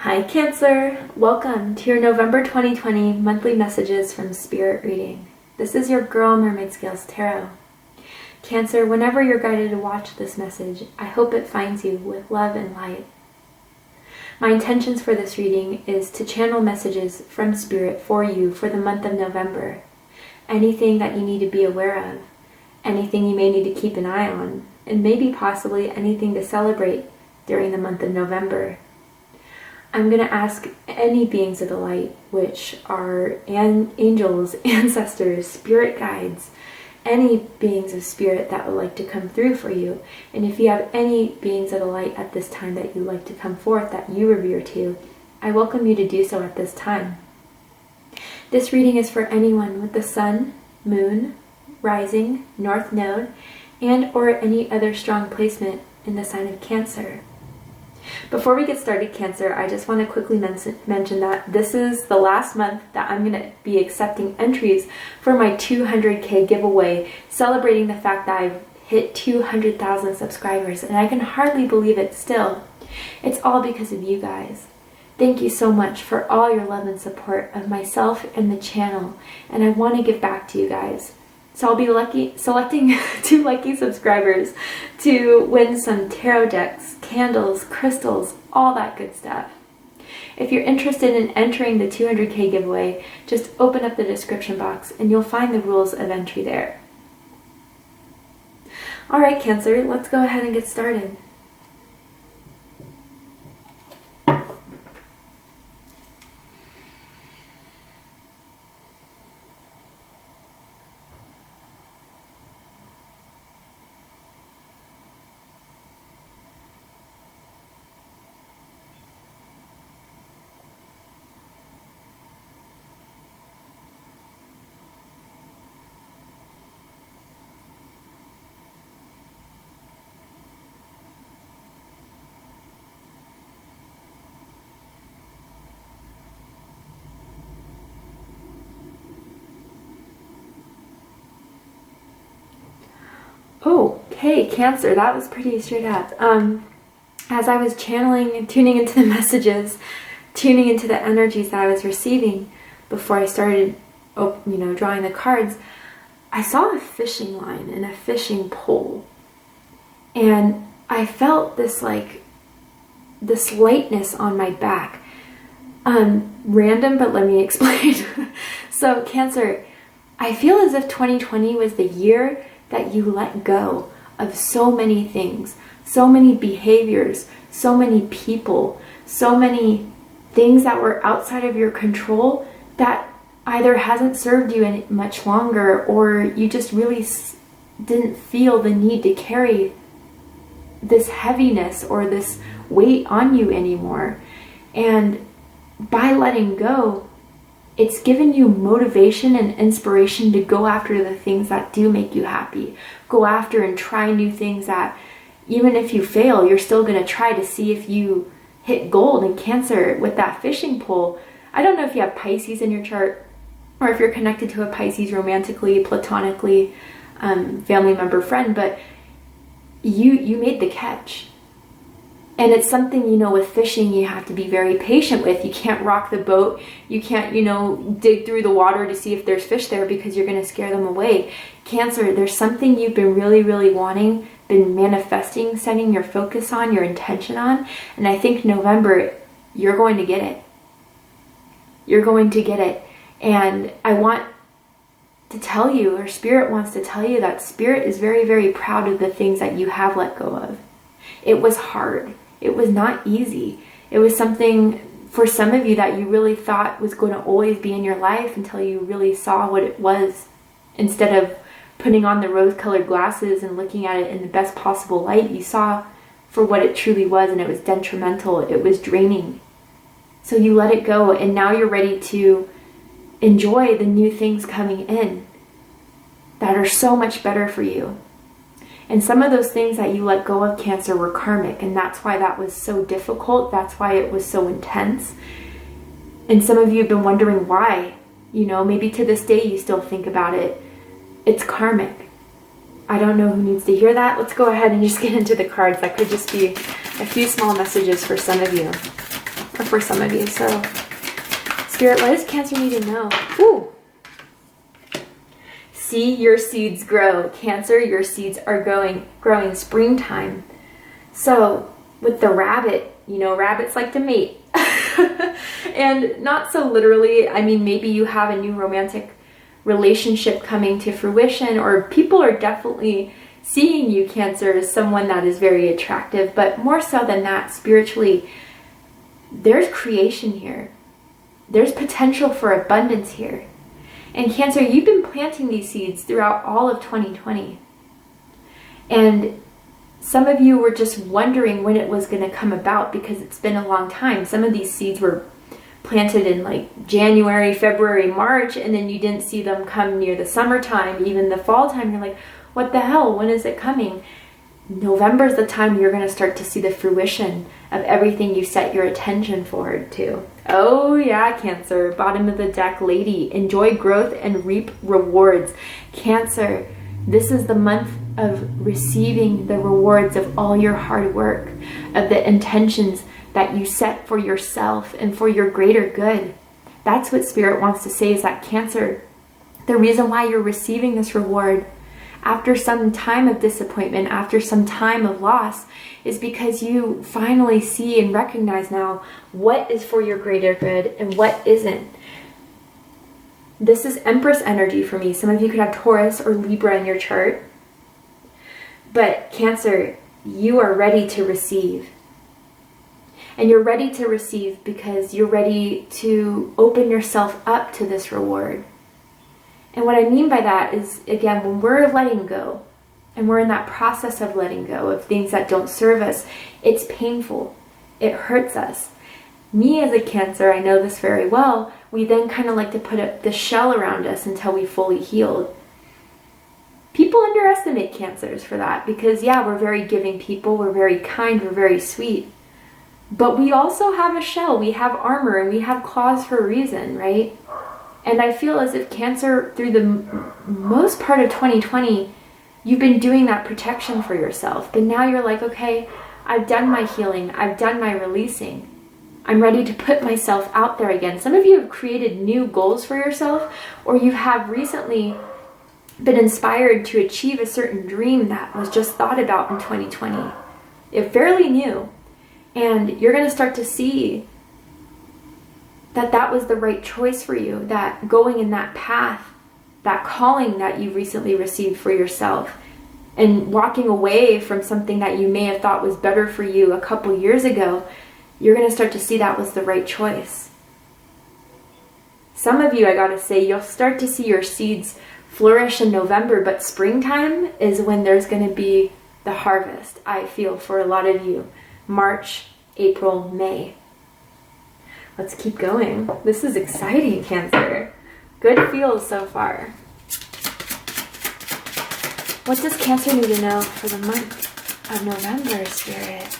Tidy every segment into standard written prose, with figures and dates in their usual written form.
Hi Cancer! Welcome to your November 2020 monthly messages from Spirit reading. This is your girl Mermaid Scales Tarot. Cancer, whenever you're guided to watch this message, I hope it finds you with love and light. My intentions for this reading is to channel messages from Spirit for you for the month of November. Anything that you need to be aware of, anything you may need to keep an eye on, and maybe possibly anything to celebrate during the month of November. I'm going to ask any beings of the light, which are angels, ancestors, spirit guides, any beings of spirit that would like to come through for you. And if you have any beings of the light at this time that you'd like to come forth that you revere to, I welcome you to do so at this time. This reading is for anyone with the sun, moon, rising, north node, and or any other strong placement in the sign of Cancer. Before we get started, Cancer, I just want to quickly mention that this is the last month that I'm going to be accepting entries for my 200K giveaway, celebrating the fact that I've hit 200,000 subscribers, and I can hardly believe it still. It's all because of you guys. Thank you so much for all your love and support of myself and the channel, and I want to give back to you guys. So I'll be selecting 2 lucky subscribers to win some tarot decks, candles, crystals, all that good stuff. If you're interested in entering the 200K giveaway, just open up the description box and you'll find the rules of entry there. Alright Cancer, let's go ahead and get started. Okay, Cancer, that was pretty straight up. As I was channeling and tuning into the messages, tuning into the energies that I was receiving before I started, drawing the cards, I saw a fishing line and a fishing pole. And I felt this lightness on my back. Random, but let me explain. So, Cancer, I feel as if 2020 was the year that you let go of so many things, so many behaviors, so many people, so many things that were outside of your control that either hasn't served you any much longer, or you just really didn't feel the need to carry this heaviness or this weight on you anymore. And by letting go, it's given you motivation and inspiration to go after the things that do make you happy. Go after and try new things that, even if you fail, you're still going to try to see if you hit gold. And Cancer, with that fishing pole, I don't know if you have Pisces in your chart, or if you're connected to a Pisces romantically, platonically, family member, friend, but you made the catch. And it's something, with fishing you have to be very patient with. You can't rock the boat. You can't, dig through the water to see if there's fish there because you're going to scare them away. Cancer, there's something you've been really, really wanting, been manifesting, setting your focus on, your intention on. And I think November, you're going to get it. You're going to get it. And I want to tell you, or Spirit wants to tell you, that Spirit is very, very proud of the things that you have let go of. It was hard. It was not easy. It was something for some of you that you really thought was going to always be in your life until you really saw what it was, instead of putting on the rose-colored glasses and looking at it in the best possible light. You saw for what it truly was, and it was detrimental. It was draining. So you let it go, and now you're ready to enjoy the new things coming in that are so much better for you. And some of those things that you let go of, Cancer, were karmic, and that's why that was so difficult. That's why it was so intense. And some of you have been wondering why. Maybe to this day you still think about it. It's karmic. I don't know who needs to hear that. Let's go ahead and just get into the cards. That could just be a few small messages for some of you. or for some of you. So Spirit, what does Cancer need to know? Ooh. See your seeds grow. Cancer, your seeds are growing springtime. So with the rabbit, you know, rabbits like to mate. And not so literally, I mean, maybe you have a new romantic relationship coming to fruition, or people are definitely seeing you, Cancer, as someone that is very attractive. But more so than that, spiritually, there's creation here. There's potential for abundance here. And Cancer, you've been planting these seeds throughout all of 2020. And some of you were just wondering when it was going to come about because it's been a long time. Some of these seeds were planted in like January, February, March, and then you didn't see them come near the summertime, even the fall time. You're like, what the hell? When is it coming? November is the time you're going to start to see the fruition of everything you set your attention forward to. Oh yeah, Cancer, bottom of the deck lady. Enjoy growth and reap rewards. Cancer, this is the month of receiving the rewards of all your hard work, of the intentions that you set for yourself and for your greater good. That's what Spirit wants to say, is that Cancer, the reason why you're receiving this reward after some time of disappointment, after some time of loss, is because you finally see and recognize now what is for your greater good and what isn't. This is Empress energy for me. Some of you could have Taurus or Libra in your chart. But Cancer, you are ready to receive. And you're ready to receive because you're ready to open yourself up to this reward. And what I mean by that is, again, when we're letting go, and we're in that process of letting go of things that don't serve us, it's painful. It hurts us. Me as a Cancer, I know this very well, we then kind of like to put up the shell around us until we fully healed. People underestimate Cancers for that because, yeah, we're very giving people, we're very kind, we're very sweet. But we also have a shell, we have armor, and we have claws for a reason, right? And I feel as if Cancer, through the most part of 2020, you've been doing that protection for yourself. But now you're like, okay, I've done my healing. I've done my releasing. I'm ready to put myself out there again. Some of you have created new goals for yourself, or you have recently been inspired to achieve a certain dream that was just thought about in 2020. It's fairly new. And you're going to start to see that that was the right choice for you, that going in that path, that calling that you recently received for yourself, and walking away from something that you may have thought was better for you a couple years ago, you're going to start to see that was the right choice. Some of you, I gotta say, you'll start to see your seeds flourish in November, but springtime is when there's going to be the harvest, I feel, for a lot of you. March, April, May. Let's keep going. This is exciting, Cancer. Good feels so far. What does Cancer need to know for the month of November, Spirit?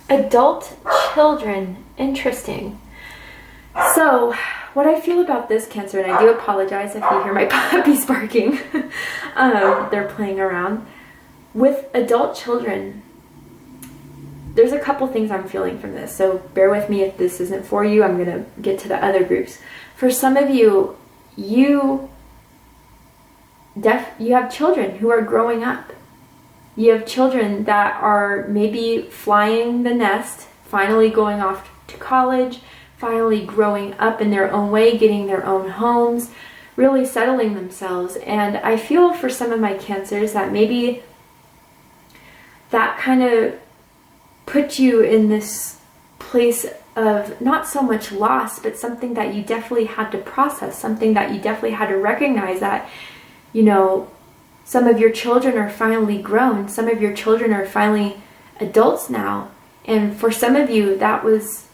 Adult children. Interesting. So, what I feel about this, Cancer, and I do apologize if you hear my puppies barking. They're playing around. With adult children, there's a couple things I'm feeling from this. So bear with me if this isn't for you. I'm going to get to the other groups. For some of you, you have children who are growing up. You have children that are maybe flying the nest, finally going off to college, finally growing up in their own way, getting their own homes, really settling themselves. And I feel for some of my Cancers that maybe that kind of put you in this place of not so much loss, but something that you definitely had to process, something that you definitely had to recognize that, you know, some of your children are finally grown, some of your children are finally adults now. And for some of you, that was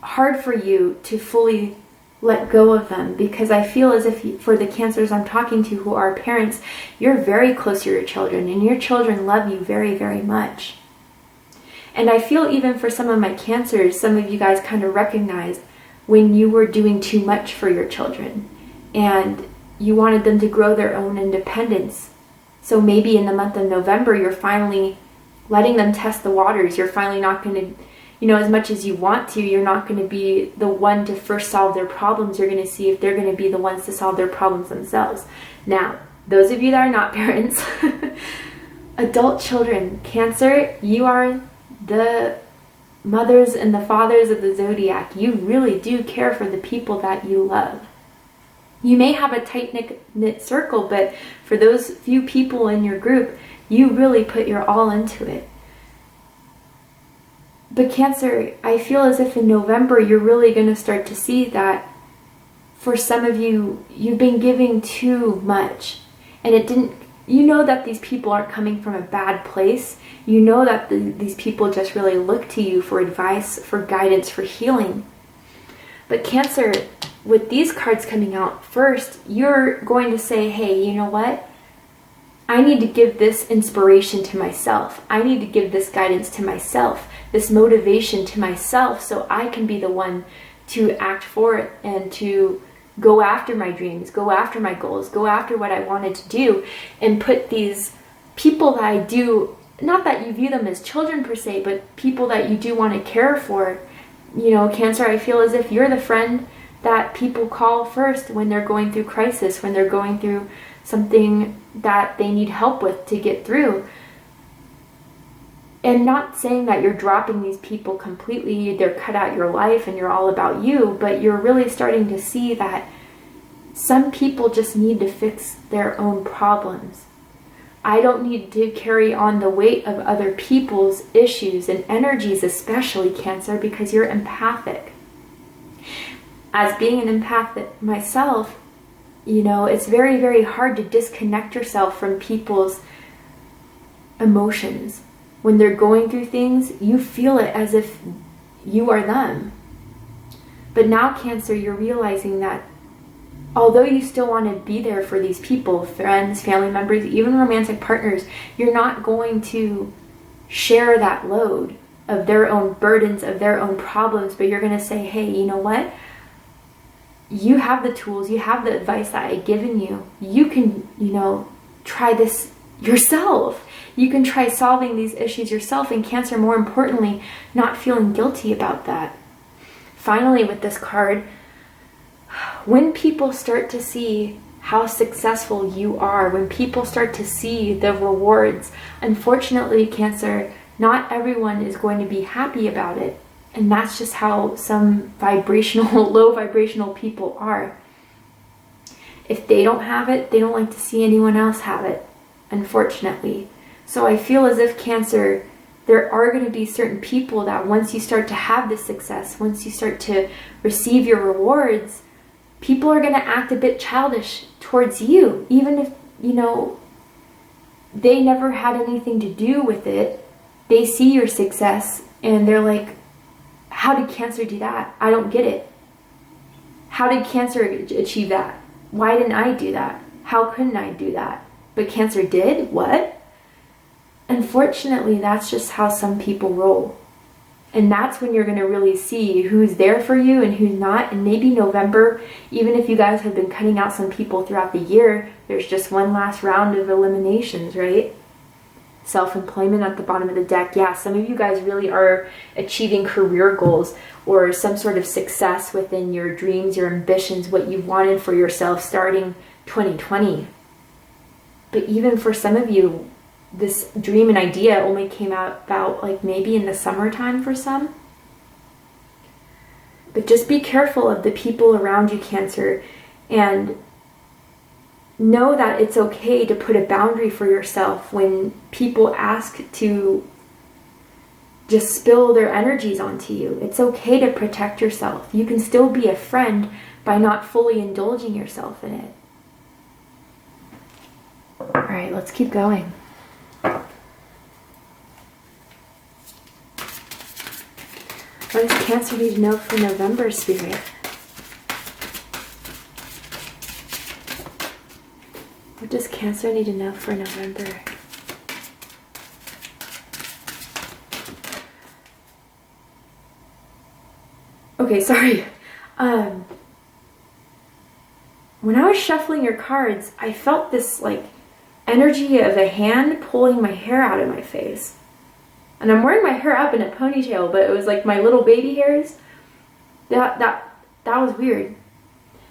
hard for you to fully let go of them, because I feel as if for the Cancers I'm talking to who are parents, you're very close to your children and your children love you very, very much. And I feel even for some of my Cancers, some of you guys kind of recognize when you were doing too much for your children and you wanted them to grow their own independence. So maybe in the month of November, you're finally letting them test the waters. You're finally not going to, you know, as much as you want to, you're not going to be the one to first solve their problems. You're going to see if they're going to be the ones to solve their problems themselves. Now, those of you that are not parents, adult children, Cancer, you are the mothers and the fathers of the Zodiac. You really do care for the people that you love. You may have a tight-knit circle, but for those few people in your group, you really put your all into it. But Cancer, I feel as if in November you're really going to start to see that for some of you, you've been giving too much. And it didn't, you know that these people aren't coming from a bad place. You know that these people just really look to you for advice, for guidance, for healing. But Cancer, with these cards coming out, first, you're going to say, hey, you know what? I need to give this inspiration to myself. I need to give this guidance to myself, this motivation to myself, so I can be the one to act for it and to go after my dreams, go after my goals, go after what I wanted to do, and put these people that I do, not that you view them as children per se, but people that you do want to care for. You know, Cancer, I feel as if you're the friend that people call first when they're going through crisis, when they're going through something that they need help with to get through. And not saying that you're dropping these people completely, they're cut out your life and you're all about you, but you're really starting to see that some people just need to fix their own problems. I don't need to carry on the weight of other people's issues and energies, especially Cancer, because you're empathic. As being an empath myself, you know, it's very, very hard to disconnect yourself from people's emotions. When they're going through things, you feel it as if you are them. But now, Cancer, you're realizing that although you still want to be there for these people, friends, family members, even romantic partners, you're not going to share that load of their own burdens, of their own problems, but you're going to say, hey, you know what? You have the tools, you have the advice that I've given you. You can, you know, try this yourself. You can try solving these issues yourself, and Cancer, more importantly, not feeling guilty about that. Finally, with this card, when people start to see how successful you are, when people start to see the rewards, unfortunately, Cancer, not everyone is going to be happy about it. And that's just how some vibrational, low vibrational people are. If they don't have it, they don't like to see anyone else have it, unfortunately. So I feel as if, Cancer, there are going to be certain people that once you start to have this success, once you start to receive your rewards, people are going to act a bit childish towards you, even if, you know, they never had anything to do with it. They see your success and they're like, how did Cancer do that? I don't get it. How did Cancer achieve that? Why didn't I do that? How couldn't I do that? But Cancer did? What? Unfortunately, that's just how some people roll. And that's when you're going to really see who's there for you and who's not. And maybe November, even if you guys have been cutting out some people throughout the year, there's just one last round of eliminations, right? Self-employment at the bottom of the deck. Yeah, some of you guys really are achieving career goals or some sort of success within your dreams, your ambitions, what you wanted for yourself starting 2020. But even for some of you, this dream and idea only came out about like maybe in the summertime for some. But just be careful of the people around you, Cancer, and know that it's okay to put a boundary for yourself when people ask to just spill their energies onto you. It's okay to protect yourself. You can still be a friend by not fully indulging yourself in it. All right, let's keep going. What does Cancer need to know for November, Spirit? What does Cancer need to know for November? Okay, sorry. When I was shuffling your cards, I felt this like energy of a hand pulling my hair out of my face. And I'm wearing my hair up in a ponytail, but it was like my little baby hairs. That was weird.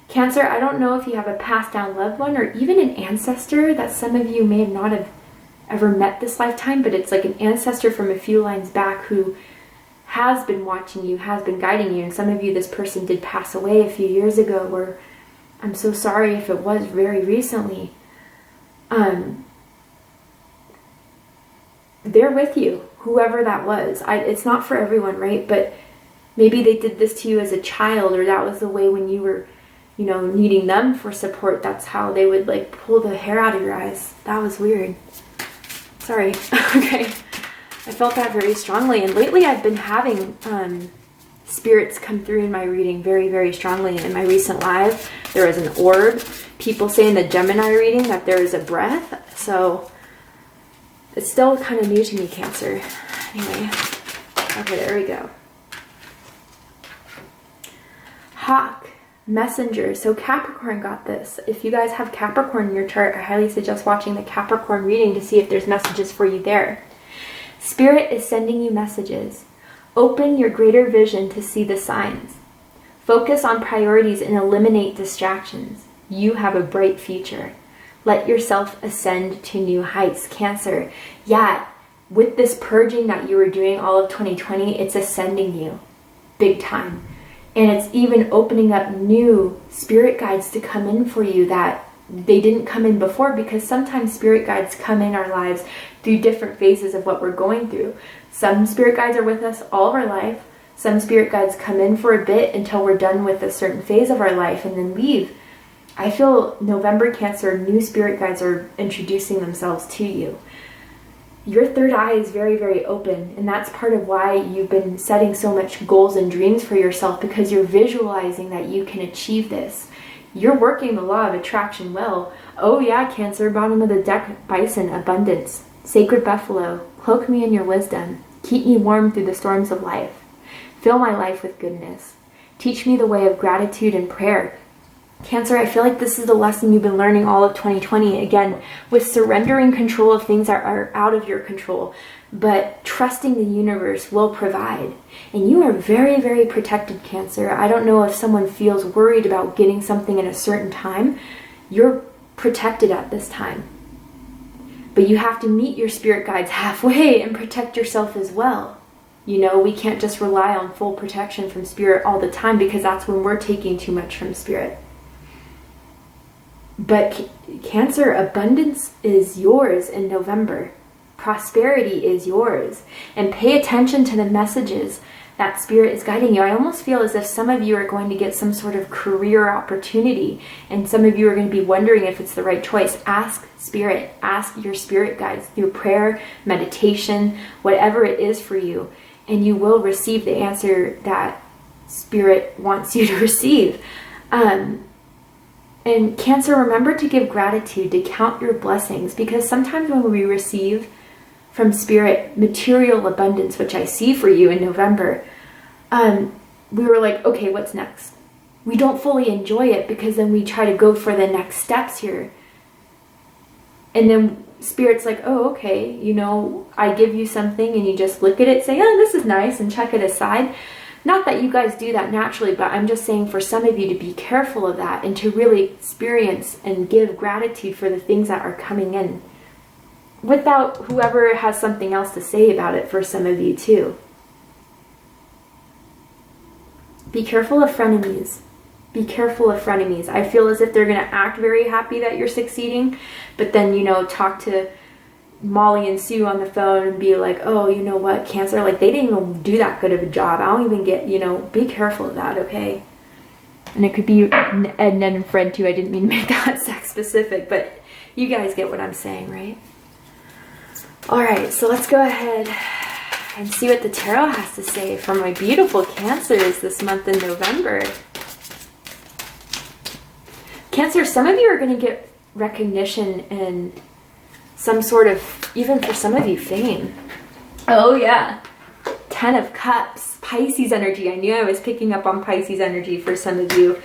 Cancer, I don't know if you have a passed down loved one or even an ancestor that some of you may not have ever met this lifetime, but it's like an ancestor from a few lines back who has been watching you, has been guiding you. And some of you, this person did pass away a few years ago, or I'm so sorry if it was very recently. They're with you, whoever that was. It's not for everyone, right? But maybe they did this to you as a child, or that was the way when you were, you know, needing them for support. That's how they would like pull the hair out of your eyes. That was weird. Sorry. Okay. I felt that very strongly. And lately I've been having spirits come through in my reading very, very strongly. In my recent live, there was an orb. People say in the Gemini reading that there is a breath. So it's still kind of new to me, Cancer. Anyway. Okay, there we go. Hawk. Messenger. So Capricorn got this. If you guys have Capricorn in your chart, I highly suggest watching the Capricorn reading to see if there's messages for you there. Spirit is sending you messages. Open your greater vision to see the signs. Focus on priorities and eliminate distractions. You have a bright future. Let yourself ascend to new heights. Cancer. Yeah, with this purging that you were doing all of 2020, it's ascending you big time. And it's even opening up new spirit guides to come in for you that they didn't come in before, because sometimes spirit guides come in our lives through different phases of what we're going through. Some spirit guides are with us all of our life. Some spirit guides come in for a bit until we're done with a certain phase of our life and then leave. I feel November, Cancer, new spirit guides are introducing themselves to you. Your third eye is very, very open, and that's part of why you've been setting so much goals and dreams for yourself, because you're visualizing that you can achieve this. You're working the law of attraction well. Oh yeah, Cancer, bottom of the deck, Bison, abundance. Sacred buffalo, cloak me in your wisdom. Keep me warm through the storms of life. Fill my life with goodness. Teach me the way of gratitude and prayer. Cancer, I feel like this is the lesson you've been learning all of 2020. Again, with surrendering control of things that are out of your control, but trusting the universe will provide. And you are very, very protected, Cancer. I don't know if someone feels worried about getting something in a certain time. You're protected at this time. But you have to meet your spirit guides halfway and protect yourself as well. You know, we can't just rely on full protection from spirit all the time, because that's when we're taking too much from spirit. But Cancer, abundance is yours in November. Prosperity is yours. And pay attention to the messages that spirit is guiding you. I almost feel as if some of you are going to get some sort of career opportunity, and some of you are going to be wondering if it's the right choice. Ask spirit. Ask your spirit guides through prayer, meditation, whatever it is for you, and you will receive the answer that spirit wants you to receive. And Cancer, remember to give gratitude, to count your blessings, because sometimes when we receive from spirit material abundance, which I see for you in November, we were like, okay, what's next? We don't fully enjoy it, because then we try to go for the next steps here. And then spirit's like, oh, okay, you know, I give you something and you just look at it, say, oh, this is nice, and check it aside. Not that you guys do that naturally, but I'm just saying for some of you to be careful of that and to really experience and give gratitude for the things that are coming in, without whoever has something else to say about it for some of you too. Be careful of frenemies. Be careful of frenemies. I feel as if they're going to act very happy that you're succeeding, but then, you know, talk to Molly and Sue on the phone and be like, oh, you know what, Cancer, like, they didn't even do that good of a job. I don't even get, you know, be careful of that, okay? And it could be Ed, Ned, and Fred too. I didn't mean to make that sex specific, but you guys get what I'm saying, right? All right, so let's go ahead and see what the tarot has to say for my beautiful Cancers this month in November. Cancer, some of you are going to get recognition and some sort of, even for some of you, fame. Oh yeah. Ten of Cups, Pisces energy. I knew I was picking up on Pisces energy for some of you.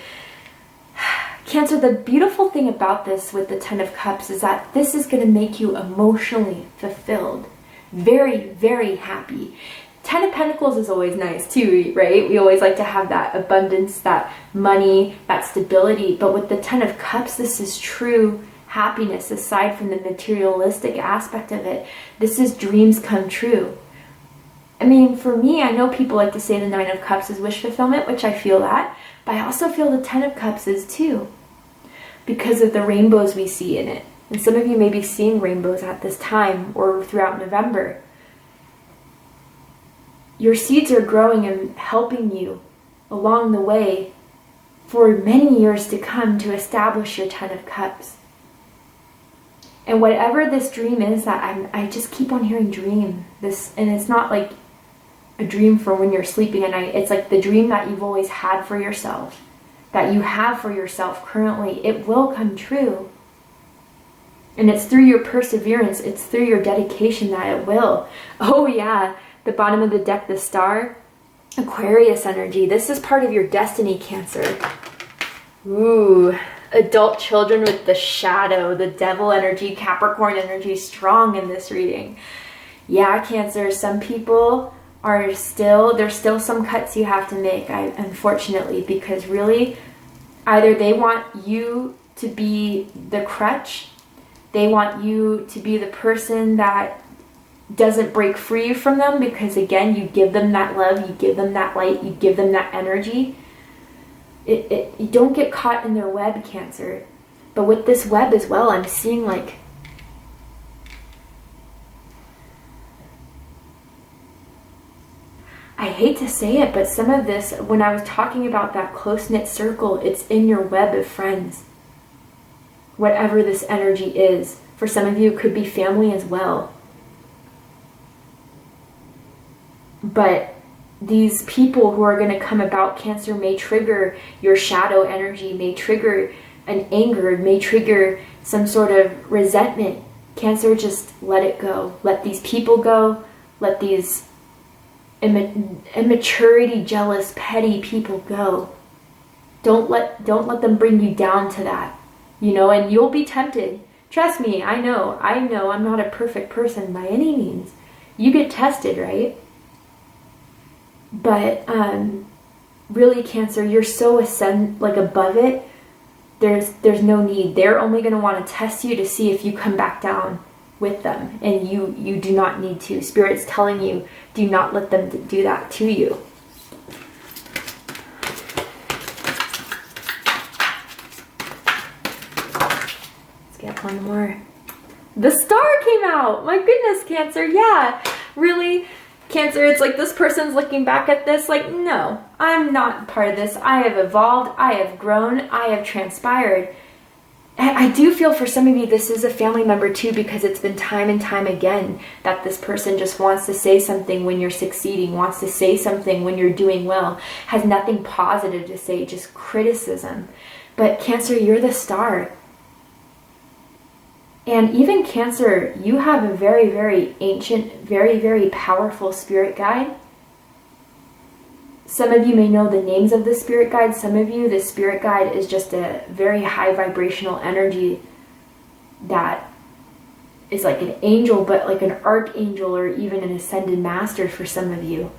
Cancer, the beautiful thing about this with the Ten of Cups is that this is going to make you emotionally fulfilled. Very, very happy. Ten of Pentacles is always nice too, right? We always like to have that abundance, that money, that stability. But with the Ten of Cups, this is true happiness aside from the materialistic aspect of it. This is dreams come true. I mean, for me, I know people like to say the Nine of Cups is wish fulfillment, which I feel that. But I also feel the Ten of Cups is too, because of the rainbows we see in it. And some of you may be seeing rainbows at this time or throughout November. Your seeds are growing and helping you along the way for many years to come to establish your Ten of Cups. And whatever this dream is that I just keep on hearing dream. This, and it's not like a dream for when you're sleeping at night. It's like the dream that you've always had for yourself, that you have for yourself currently. It will come true. And it's through your perseverance, it's through your dedication that it will. Oh yeah, the bottom of the deck, the star, Aquarius energy. This is part of your destiny, Cancer. Ooh, adult children with the shadow, the devil energy, Capricorn energy, strong in this reading. Yeah, Cancer, some people are there's still some cuts you have to make, unfortunately, because really, either they want you to be the crutch, they want you to be the person that doesn't break free from them, because again, you give them that love, you give them that light, you give them that energy. You don't get caught in their web, Cancer. But with this web as well, I'm seeing like, I hate to say it, but some of this, when I was talking about that close-knit circle, it's in your web of friends. Whatever this energy is. For some of you, it could be family as well. But these people who are going to come about, Cancer, may trigger your shadow energy, may trigger an anger, may trigger some sort of resentment. Cancer, just let it go. Let these people go. Let these immaturity, jealous, petty people go. Don't let them bring you down to that. You know, and you'll be tempted. Trust me, I know I'm not a perfect person by any means. You get tested, right? But really, Cancer, you're so above it. There's no need. They're only going to want to test you to see if you come back down with them, and you do not need to. Spirit's telling you, do not let them do that to you. Let's get one more. The star came out. My goodness, Cancer. Yeah, really, Cancer, it's like this person's looking back at this like, no, I'm not part of this. I have evolved, I have grown, I have transpired. And I do feel for some of you this is a family member too, because it's been time and time again that this person just wants to say something when you're succeeding, wants to say something when you're doing well, has nothing positive to say, just criticism. But Cancer, you're the star. And even Cancer, you have a very, very ancient, very, very powerful spirit guide. Some of you may know the names of the spirit guide. Some of you, the spirit guide is just a very high vibrational energy that is like an angel, but like an archangel or even an ascended master for some of you.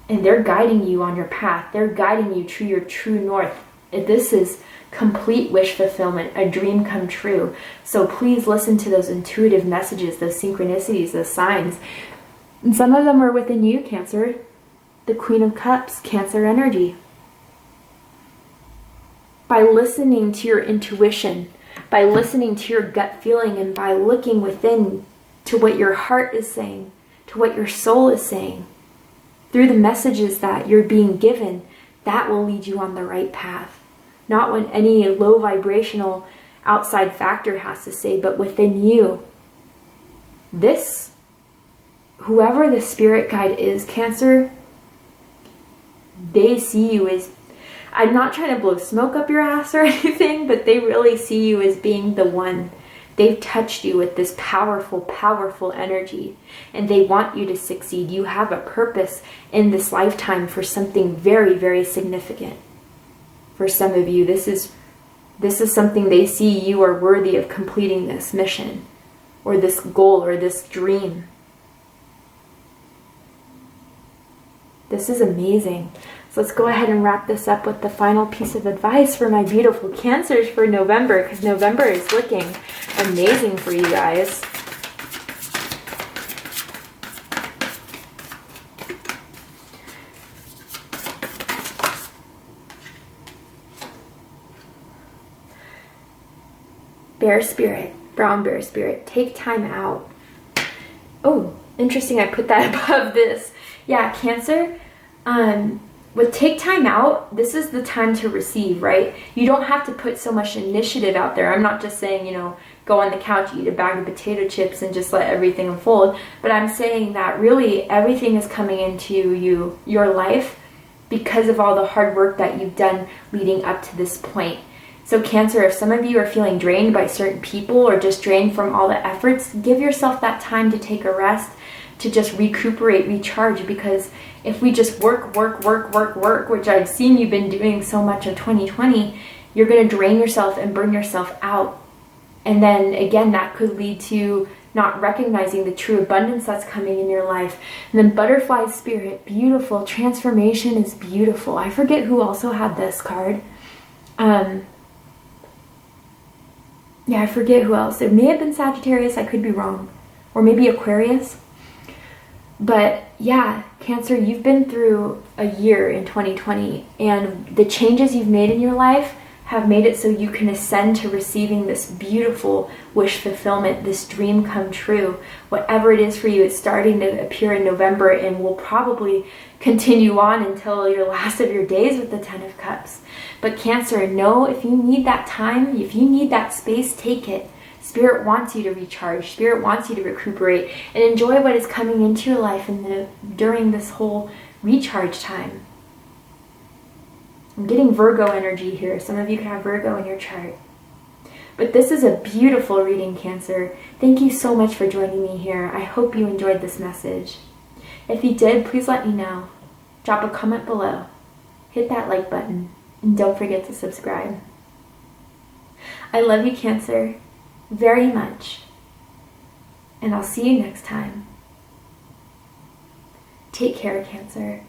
And they're guiding you on your path. They're guiding you to your true north. This is complete wish fulfillment, a dream come true. So please listen to those intuitive messages, those synchronicities, those signs. And some of them are within you, Cancer. The Queen of Cups, Cancer energy. By listening to your intuition, by listening to your gut feeling, and by looking within to what your heart is saying, to what your soul is saying, through the messages that you're being given, that will lead you on the right path. Not what any low vibrational outside factor has to say, but within you. This, whoever the spirit guide is, Cancer, they see you as, I'm not trying to blow smoke up your ass or anything, but they really see you as being the one. They've touched you with this powerful, powerful energy, and they want you to succeed. You have a purpose in this lifetime for something very, very significant. For some of you, this is something they see you are worthy of completing this mission, or this goal, or this dream. This is amazing. So let's go ahead and wrap this up with the final piece of advice for my beautiful Cancers for November, because November is looking amazing for you guys. Bear Spirit, Brown Bear Spirit, take time out. Oh, interesting, I put that above this. Yeah, Cancer, with take time out, this is the time to receive, right? You don't have to put so much initiative out there. I'm not just saying, go on the couch, eat a bag of potato chips and just let everything unfold. But I'm saying that really everything is coming into your life because of all the hard work that you've done leading up to this point. So Cancer, if some of you are feeling drained by certain people or just drained from all the efforts, give yourself that time to take a rest, to just recuperate, recharge, because if we just work, which I've seen you've been doing so much of 2020, you're going to drain yourself and burn yourself out. And then again, that could lead to not recognizing the true abundance that's coming in your life. And then Butterfly Spirit, beautiful. Transformation is beautiful. I forget who also had this card. Yeah, I forget who else. It may have been Sagittarius, I could be wrong. Or maybe Aquarius. But yeah, Cancer, you've been through a year in 2020, and the changes you've made in your life have made it so you can ascend to receiving this beautiful wish fulfillment, this dream come true. Whatever it is for you, it's starting to appear in November and will probably continue on until your last of your days with the Ten of Cups. But Cancer, know if you need that time, if you need that space, take it. Spirit wants you to recharge. Spirit wants you to recuperate and enjoy what is coming into your life during this whole recharge time. I'm getting Virgo energy here. Some of you can have Virgo in your chart. But this is a beautiful reading, Cancer. Thank you so much for joining me here. I hope you enjoyed this message. If you did, please let me know. Drop a comment below. Hit that like button. And don't forget to subscribe. I love you, Cancer, very much. And I'll see you next time. Take care, Cancer.